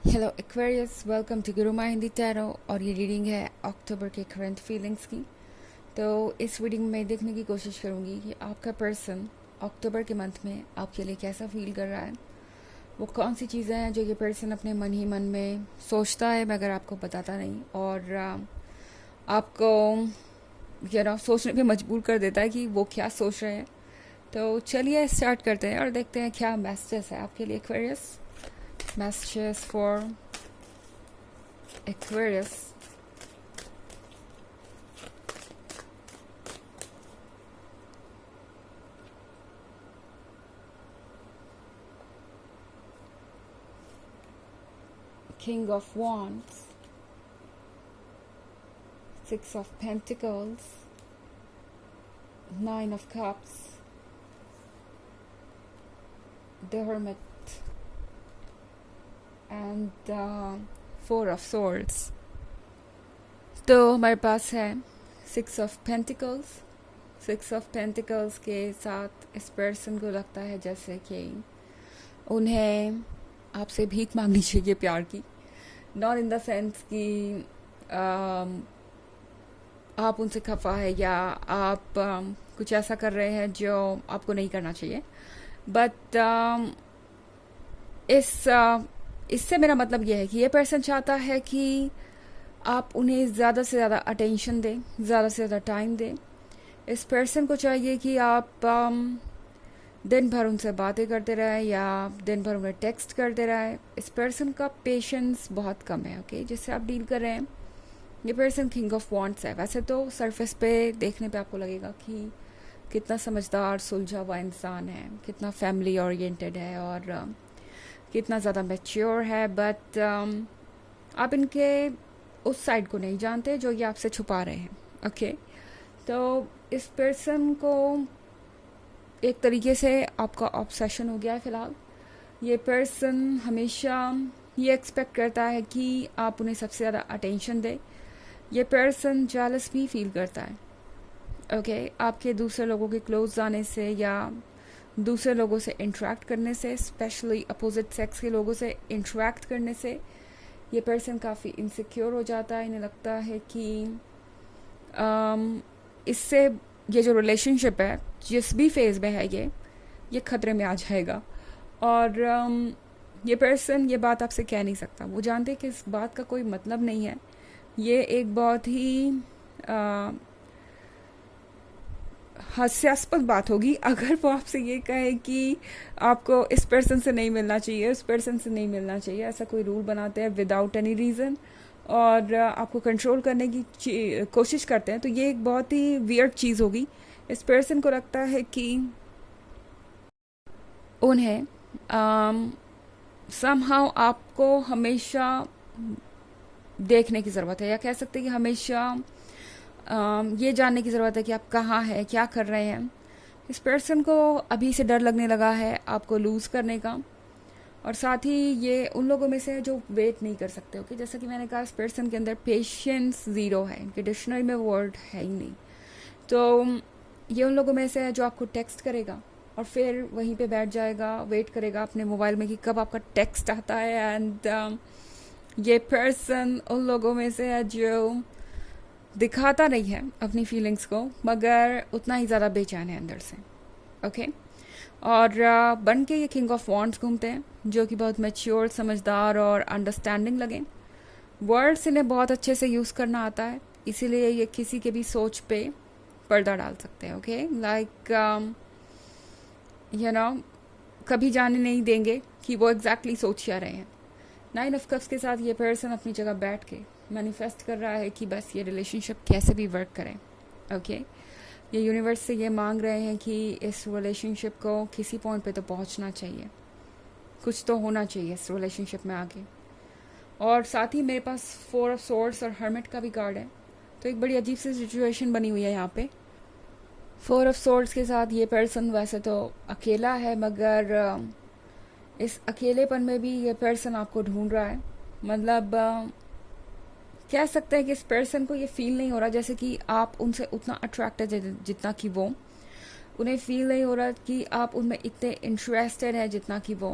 Hello Aquarius, welcome to Guruma Hindi tarot. और ये reading है अक्टूबर के करंट फीलिंग्स की। तो इस रीडिंग में देखने की कोशिश करूँगी कि आपका पर्सन अक्टूबर के मंथ में आपके लिए कैसा फील कर रहा है। वो कौन सी चीज़ें हैं जो ये पर्सन अपने मन ही मन में सोचता है मगर आपको बताता नहीं, और आपको सोचने पे मजबूर कर देता है कि वो क्या सोच रहे हैं। तो चलिए स्टार्ट करते हैं और देखते हैं क्या मैसेजेस है आपके लिए Aquarius. Messages for Aquarius. King of Wands, Six of Pentacles, Nine of Cups, the Hermit, and Four of Swords. तो हमारे पास है six of pentacles. Six of pentacles के साथ इस पर्सन को लगता है जैसे कि उन्हें आपसे भीख मांगनी चाहिए प्यार की। नॉट इन द सेंस कि आप उनसे खफा है या आप कुछ ऐसा कर रहे हैं जो आपको नहीं करना चाहिए, बट इससे मेरा मतलब यह है कि ये पर्सन चाहता है कि आप उन्हें ज़्यादा से ज़्यादा अटेंशन दें, ज़्यादा से ज़्यादा टाइम दें। इस पर्सन को चाहिए कि आप दिन भर उनसे बातें करते रहें या दिन भर उन्हें टेक्स्ट करते रहें। इस पर्सन का पेशेंस बहुत कम है, ओके, जिससे आप डील कर रहे हैं। ये पर्सन किंग ऑफ वॉन्ट्स है। वैसे तो सरफेस पे देखने पे आपको लगेगा कि कितना समझदार सुलझा हुआ इंसान है, कितना फैमिली ओरिएंटेड है और कितना ज़्यादा मैच्योर है, बट आप इनके उस साइड को नहीं जानते जो ये आपसे छुपा रहे हैं, ओके। तो इस पर्सन को एक तरीके से आपका ऑब्सेशन हो गया है फ़िलहाल। ये पर्सन हमेशा ये एक्सपेक्ट करता है कि आप उन्हें सबसे ज़्यादा अटेंशन दें। ये पर्सन जेलस भी फील करता है, ओके, आपके दूसरे लोगों के क्लोज जाने से या दूसरे लोगों से इंटरेक्ट करने से, स्पेशली अपोजिट सेक्स के लोगों से इंटरेक्ट करने से ये पर्सन काफ़ी इनसिक्योर हो जाता है। इन्हें लगता है कि इससे ये जो रिलेशनशिप है जिस भी फेज़ में है ये ख़तरे में आ जाएगा। और ये पर्सन ये बात आपसे कह नहीं सकता। वो जानते हैं कि इस बात का कोई मतलब नहीं है। ये एक बहुत ही हास्यास्पद बात होगी अगर वो आपसे ये कहे कि आपको इस पर्सन से नहीं मिलना चाहिए, उस पर्सन से नहीं मिलना चाहिए। ऐसा कोई रूल बनाते हैं विदाउट एनी रीज़न और आपको कंट्रोल करने की कोशिश करते हैं, तो ये एक बहुत ही वियर्ड चीज़ होगी। इस पर्सन को लगता है कि उन्हें समहाउ आपको हमेशा देखने की ज़रूरत है, या कह सकते हैं कि हमेशा ये जानने की ज़रूरत है कि आप कहाँ हैं, क्या कर रहे हैं। इस पर्सन को अभी से डर लगने लगा है आपको लूज़ करने का, और साथ ही ये उन लोगों में से है जो वेट नहीं कर सकते, ओके। जैसा कि मैंने कहा, इस पर्सन के अंदर पेशेंस ज़ीरो है, इनके डिक्शनरी में वर्ड है ही नहीं। तो ये उन लोगों में से है जो आपको टेक्स्ट करेगा और फिर वहीं पे बैठ जाएगा, वेट करेगा अपने मोबाइल में कि कब आपका टेक्स्ट आता है। एंड ये पर्सन उन लोगों में से है जो दिखाता नहीं है अपनी फीलिंग्स को, मगर उतना ही ज़्यादा बेचैन है अंदर से, ओके। और बन के ये किंग ऑफ वॉन्ड्स घूमते हैं जो कि बहुत मैच्योर, समझदार और अंडरस्टैंडिंग लगे। वर्ड्स इन्हें बहुत अच्छे से यूज़ करना आता है, इसीलिए ये किसी के भी सोच पे पर्दा डाल सकते हैं, ओके। लाइक कभी जाने नहीं देंगे कि वो एग्जैक्टली सोच क्या रहे हैं। नाइन ऑफ कप्स के साथ ये पर्सन अपनी जगह बैठ के मैनिफेस्ट कर रहा है कि बस ये रिलेशनशिप कैसे भी वर्क करें, ओके। ये यूनिवर्स से ये मांग रहे हैं कि इस रिलेशनशिप को किसी पॉइंट पे तो पहुंचना चाहिए, कुछ तो होना चाहिए इस रिलेशनशिप में आगे। और साथ ही मेरे पास फोर ऑफ सोर्ड्स और हर्मिट का भी कार्ड है, तो एक बड़ी अजीब सी सिचुएशन बनी हुई है यहाँ पे। फोर ऑफ सोर्ड्स के साथ ये पर्सन वैसे तो अकेला है, मगर इस अकेलेपन में भी ये पर्सन आपको ढूंढ रहा है। मतलब कह सकते हैं कि इस पर्सन को ये फील नहीं हो रहा जैसे कि आप उनसे उतना अट्रैक्टेड है जितना कि वो, उन्हें फील नहीं हो रहा कि आप उनमें इतने इंटरेस्टेड है जितना कि वो।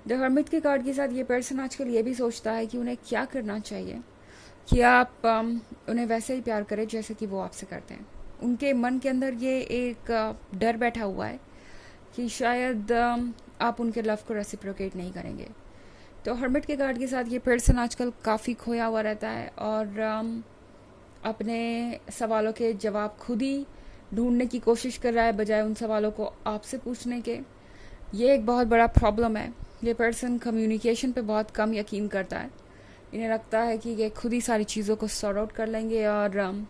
द हर्मिट के कार्ड के साथ ये पर्सन आजकल ये भी सोचता है कि उन्हें क्या करना चाहिए कि आप उन्हें वैसे ही प्यार करें जैसे कि वो आपसे करते हैं। उनके मन के अंदर ये एक डर बैठा हुआ है कि शायद आप उनके लव को रेसिप्रोकेट नहीं करेंगे। तो हर्मिट के कार्ड के साथ ये पर्सन आजकल काफ़ी खोया हुआ रहता है और अपने सवालों के जवाब खुद ही ढूंढने की कोशिश कर रहा है बजाय उन सवालों को आपसे पूछने के। ये एक बहुत बड़ा प्रॉब्लम है। ये पर्सन कम्युनिकेशन पे बहुत कम यकीन करता है। इन्हें लगता है कि ये खुद ही सारी चीज़ों को सॉर्ट आउट कर लेंगे और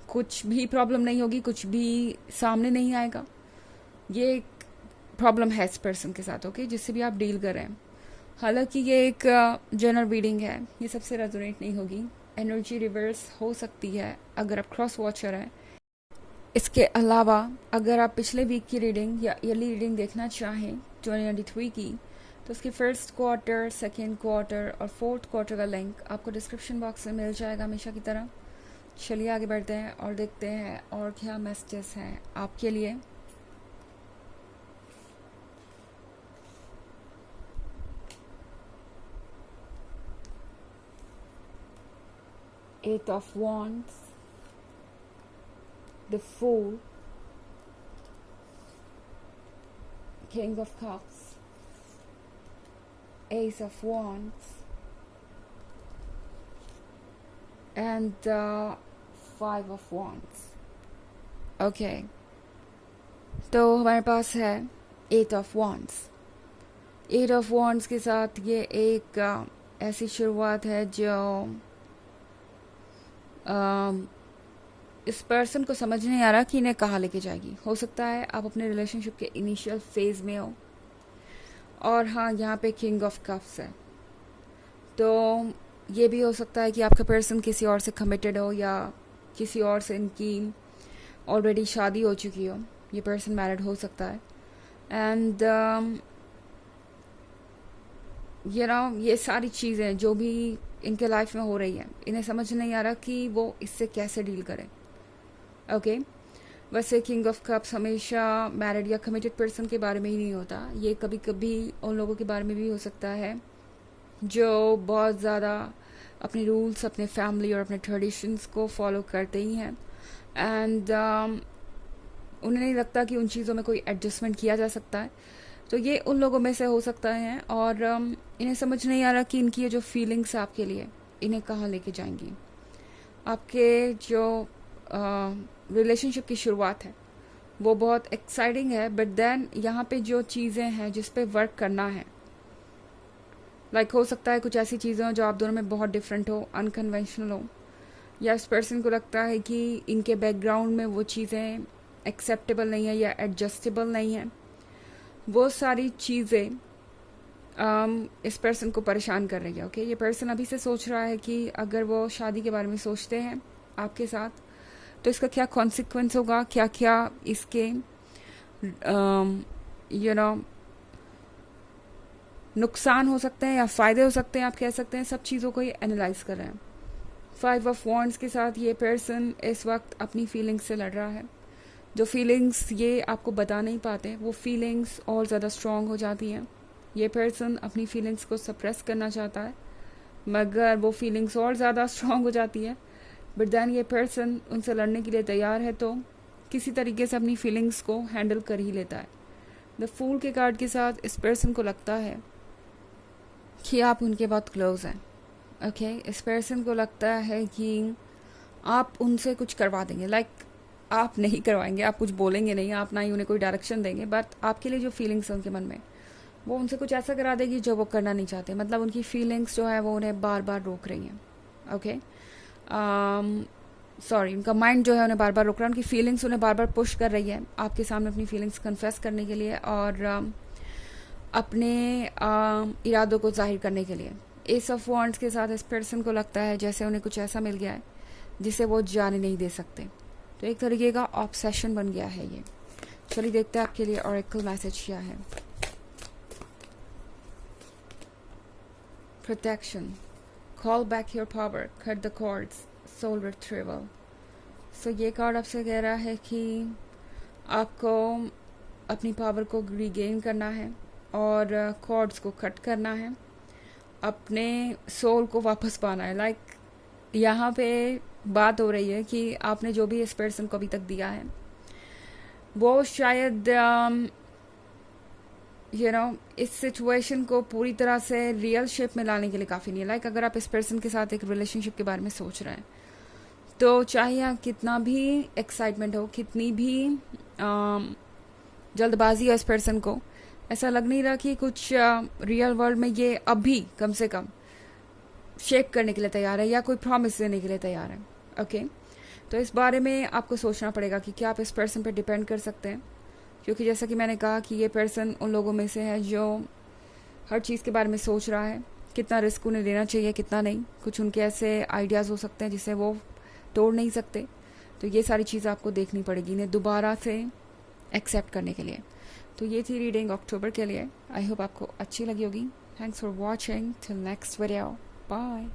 कुछ भी प्रॉब्लम नहीं होगी, कुछ भी सामने नहीं आएगा। ये एक प्रॉब्लम है इस पर्सन के साथ, ओके, जिससे भी आप डील कर रहे हैं। हालांकि ये एक जनरल रीडिंग है, ये सबसे रेजोनेट नहीं होगी। एनर्जी रिवर्स हो सकती है अगर आप क्रॉस वॉचर हैं। इसके अलावा अगर आप पिछले वीक की रीडिंग या ईयरली रीडिंग देखना चाहें 2023 की, तो उसकी फर्स्ट क्वार्टर, सेकेंड क्वार्टर और फोर्थ क्वार्टर का लिंक आपको डिस्क्रिप्शन बॉक्स में मिल जाएगा हमेशा की तरह। चलिए आगे बढ़ते हैं और देखते हैं और क्या मैसेजेस हैं आपके लिए। Eight of Wands, the Fool, King of Cups, Ace of Wands, and Five of Wands. Okay, तो हमारे पास है Eight of Wands. Eight of Wands के साथ ये एक ऐसी शुरुआत है जो इस पर्सन को समझ नहीं आ रहा कि इन्हें कहाँ लेके जाएगी। हो सकता है आप अपने रिलेशनशिप के इनिशियल फेज में हो और हाँ, यहाँ पे किंग ऑफ कप्स है, तो ये भी हो सकता है कि आपका पर्सन किसी और से कमिटेड हो या किसी और से इनकी ऑलरेडी शादी हो चुकी हो। ये पर्सन मैरिड हो सकता है एंड ये सारी चीज़ें जो भी इनके लाइफ में हो रही है, इन्हें समझ नहीं आ रहा कि वो इससे कैसे डील करें। ओके, वैसे किंग ऑफ कप्स हमेशा मैरिड या कमिटेड पर्सन के बारे में ही नहीं होता। ये कभी कभी उन लोगों के बारे में भी हो सकता है जो बहुत ज़्यादा अपने रूल्स, अपने फैमिली और अपने ट्रेडिशंस को फॉलो करते ही हैं एंड उन्हें नहीं लगता कि उन चीज़ों में कोई एडजस्टमेंट किया जा सकता है। तो ये उन लोगों में से हो सकता है और इन्हें समझ नहीं आ रहा कि इनकी ये जो फीलिंग्स है आपके लिए, इन्हें कहाँ लेके जाएंगी। आपके जो रिलेशनशिप की शुरुआत है वो बहुत एक्साइटिंग है, बट देन यहाँ पे जो चीज़ें हैं जिस पे वर्क करना है, लाइक हो सकता है कुछ ऐसी चीज़ें हो जो आप दोनों में बहुत डिफरेंट हो, अनकन्वेंशनल हो, या इस पर्सन को लगता है कि इनके बैकग्राउंड में वो चीज़ें एक्सेप्टेबल नहीं है या एडजस्टेबल नहीं है। वो सारी चीज़ें इस पर्सन को परेशान कर रही है। ओके, ये पर्सन अभी से सोच रहा है कि अगर वो शादी के बारे में सोचते हैं आपके साथ तो इसका क्या कॉन्सिक्वेंस होगा, क्या क्या इसके नुकसान हो सकते हैं या फ़ायदे हो सकते हैं, आप कह सकते हैं। सब चीज़ों को ये एनालाइज कर रहे हैं। फाइव ऑफ वॉन्ड्स के साथ ये पर्सन इस वक्त अपनी फीलिंग्स से लड़ रहा है। जो फीलिंग्स ये आपको बता नहीं पाते, वो फीलिंग्स और ज़्यादा स्ट्रॉन्ग हो जाती हैं। ये पर्सन अपनी फीलिंग्स को सप्रेस करना चाहता है, मगर वो फीलिंग्स और ज़्यादा स्ट्रॉन्ग हो जाती है। बट दैन ये पर्सन उनसे लड़ने के लिए तैयार है, तो किसी तरीके से अपनी फीलिंग्स को हैंडल कर ही लेता है। द फूल के कार्ड के साथ इस पर्सन को लगता है कि आप उनके बहुत क्लोज हैं। ओके, इस पर्सन को लगता है कि आप उनसे कुछ करवा देंगे। लाइक आप नहीं करवाएंगे, आप कुछ बोलेंगे नहीं, आप ना ही उन्हें कोई डायरेक्शन देंगे, बट आपके लिए जो फीलिंग्स हैं उनके मन में, वो उनसे कुछ ऐसा करा देगी जो वो करना नहीं चाहते। मतलब उनकी फीलिंग्स जो है वो उन्हें बार बार रोक रही हैं। ओके, सॉरी, उनका माइंड जो है उन्हें बार बार रोक रहा है। उनकी फीलिंग्स उन्हें बार बार पुश कर रही है आपके सामने अपनी फीलिंग्स कन्फेस करने के लिए और अपने इरादों को जाहिर करने के लिए। एस ऑफ वॉन्ड्स के साथ इस पर्सन को लगता है जैसे उन्हें कुछ ऐसा मिल गया है जिसे वो जाने नहीं दे सकते। तो एक तरीके का ऑब्सेशन बन गया है ये। चलिए देखते हैं आपके लिए ऑरेकल मैसेज क्या है। Protection, call back your power, cut the cords, soul retrieval. So ये कार्ड आपसे कह रहा है कि आपको अपनी पावर को रिगेन करना है और कॉर्ड्स को कट करना है, अपने सोल को वापस पाना है। लाइक यहाँ पे बात हो रही है कि आपने जो भी इस पर्सन को अभी तक दिया है वो शायद इस सिचुएशन को पूरी तरह से रियल शेप में लाने के लिए काफ़ी नहीं है। लाइक अगर आप इस पर्सन के साथ एक रिलेशनशिप के बारे में सोच रहे हैं तो चाहे आप कितना भी एक्साइटमेंट हो, कितनी भी जल्दबाजी हो इस पर्सन को, ऐसा लग नहीं रहा कि कुछ रियल वर्ल्ड में ये अभी कम से कम शेक करने के लिए तैयार है या कोई प्रॉमिस देने के लिए तैयार है। ओके, तो इस बारे में आपको सोचना पड़ेगा कि क्या आप इस पर्सन पर डिपेंड कर सकते हैं, क्योंकि जैसा कि मैंने कहा कि ये पर्सन उन लोगों में से है जो हर चीज़ के बारे में सोच रहा है, कितना रिस्क उन्हें लेना चाहिए कितना नहीं। कुछ उनके ऐसे आइडियाज़ हो सकते हैं जिसे वो तोड़ नहीं सकते, तो ये सारी चीज़ें आपको देखनी पड़ेगी इन्हें दोबारा से एक्सेप्ट करने के लिए। तो ये थी रीडिंग अक्टूबर के लिए। आई होप आपको अच्छी लगी होगी। Thanks for watching, till next video, bye.